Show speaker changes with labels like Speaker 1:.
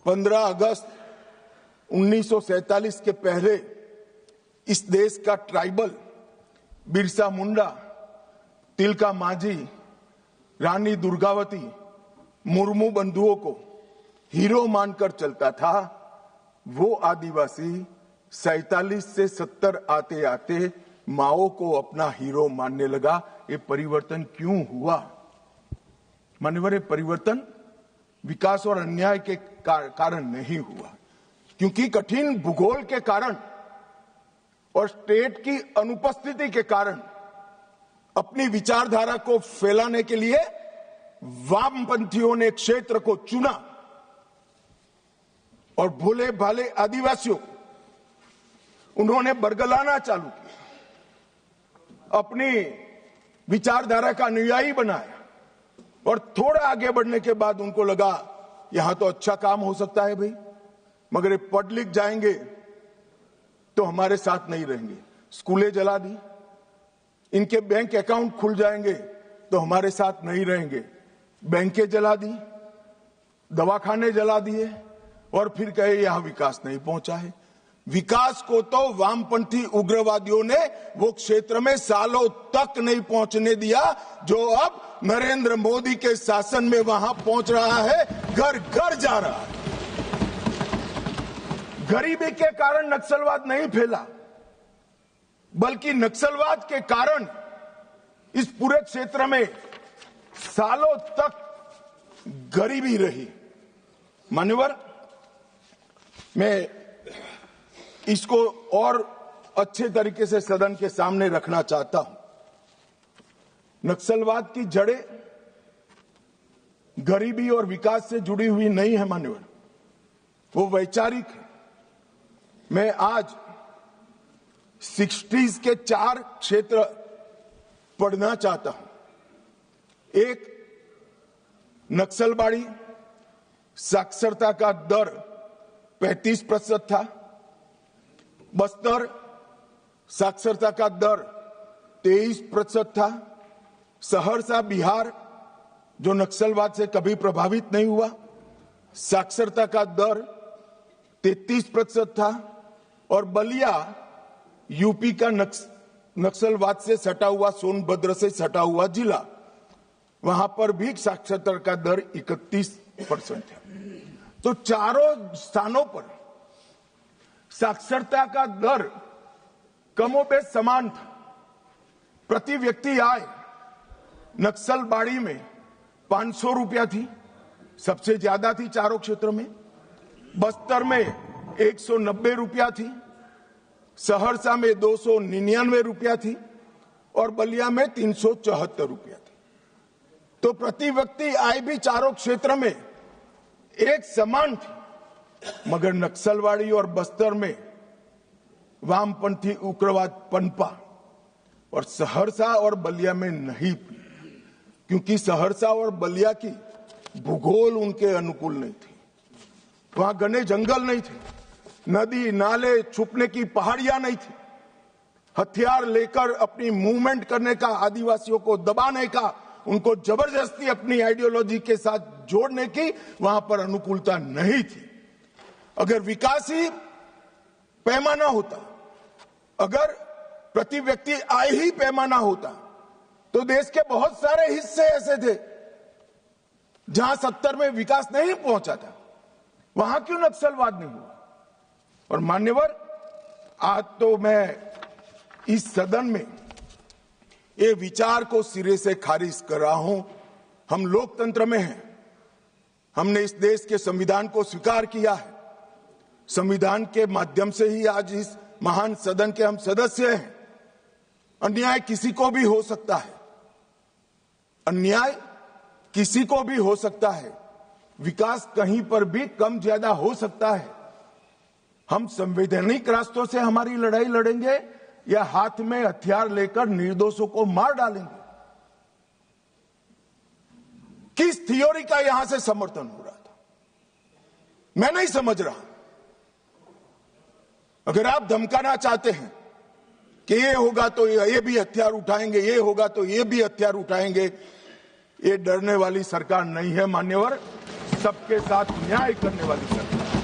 Speaker 1: 15 अगस्त 1947 के पहले इस देश का ट्राइबल बिरसा मुंडा, तिलका मांझी, रानी दुर्गावती मुर्मू बंधुओं को हीरो मानकर चलता था, वो आदिवासी 47 से 70 आते आते माओ को अपना हीरो मानने लगा। ये परिवर्तन क्यों हुआ? मान्यवर, ये परिवर्तन विकास और अन्याय के कारण नहीं हुआ, क्योंकि कठिन भूगोल के कारण और स्टेट की अनुपस्थिति के कारण अपनी विचारधारा को फैलाने के लिए वामपंथियों ने क्षेत्र को चुना और भोले भाले आदिवासियों को उन्होंने बरगलाना चालू किया, अपनी विचारधारा का अनुयायी बनाया और थोड़ा आगे बढ़ने के बाद उनको लगा यहां तो अच्छा काम हो सकता है भाई, मगर ये पढ़ लिख जाएंगे तो हमारे साथ नहीं रहेंगे। स्कूलें जला दी, इनके बैंक अकाउंट खुल जाएंगे तो हमारे साथ नहीं रहेंगे। बैंकें जला दी, दवाखाने जला दिए और फिर कहे यहां विकास नहीं पहुंचा है। विकास को तो वामपंथी उग्रवादियों ने वो क्षेत्र में सालों तक नहीं पहुंचने दिया, जो अब नरेंद्र मोदी के शासन में वहां पहुंच रहा है, घर घर जा रहा है। गरीबी के कारण नक्सलवाद नहीं फैला, बल्कि नक्सलवाद के कारण इस पूरे क्षेत्र में सालों तक गरीबी रही। मान्यवर, मैं इसको और अच्छे तरीके से सदन के सामने रखना चाहता हूं। नक्सलवाद की जड़ें गरीबी और विकास से जुड़ी हुई नहीं है मान्यवर, वो वैचारिक है। मैं आज 60s के 4 क्षेत्र पढ़ना चाहता हूं। एक, नक्सलबाड़ी, साक्षरता का दर 35% था। बस्तर, साक्षरता का दर 23% था। सहरसा, बिहार, जो नक्सलवाद से कभी प्रभावित नहीं हुआ, साक्षरता का दर 33% था। और बलिया, यूपी का नक्सलवाद से सटा हुआ, सोनभद्र से सटा हुआ जिला, वहां पर भी साक्षरता का दर 31% है। तो चारों स्थानों पर साक्षरता का दर कमोबेश समान था। प्रति व्यक्ति आय नक्सलबाड़ी में 500 रुपया थी, सबसे ज्यादा थी चारों क्षेत्रों में। बस्तर में 190 रुपया थी, सहरसा में 299 रुपया थी और बलिया में 374 रुपया थी। तो प्रति व्यक्ति आय भी चारों क्षेत्र में एक समान थी, मगर नक्सलवाड़ी और बस्तर में वामपंथी उग्रवाद पनपा और सहरसा और बलिया में नहीं, क्योंकि सहरसा और बलिया की भूगोल उनके अनुकूल नहीं थी। वहां घने जंगल नहीं थे, नदी नाले, छुपने की पहाड़ियां नहीं थी। हथियार लेकर अपनी मूवमेंट करने का, आदिवासियों को दबाने का, उनको जबरदस्ती अपनी आइडियोलॉजी के साथ जोड़ने की वहां पर अनुकूलता नहीं थी। अगर विकासी पैमाना होता, अगर प्रति व्यक्ति आय ही पैमाना होता, तो देश के बहुत सारे हिस्से ऐसे थे जहां 70 में विकास नहीं पहुंचा था। वहां क्यों नक्सलवाद नहीं हुआ? और मान्यवर, आज तो मैं इस सदन में ये विचार को सिरे से खारिज कर रहा हूं। हम लोकतंत्र में हैं, हमने इस देश के संविधान को स्वीकार किया है। संविधान के माध्यम से ही आज इस महान सदन के हम सदस्य हैं। अन्याय किसी को भी हो सकता है, अन्याय किसी को भी हो सकता है, विकास कहीं पर भी कम ज्यादा हो सकता है। हम संवैधानिक रास्तों से हमारी लड़ाई लड़ेंगे या हाथ में हथियार लेकर निर्दोषों को मार डालेंगे? किस थ्योरी का यहां से समर्थन हो रहा था, मैं नहीं समझ रहा। अगर आप धमकाना चाहते हैं कि ये होगा तो ये भी हथियार उठाएंगे, ये होगा तो ये भी हथियार उठाएंगे, ये डरने वाली सरकार नहीं है मान्यवर। सबके साथ न्याय करने वाली सरकार।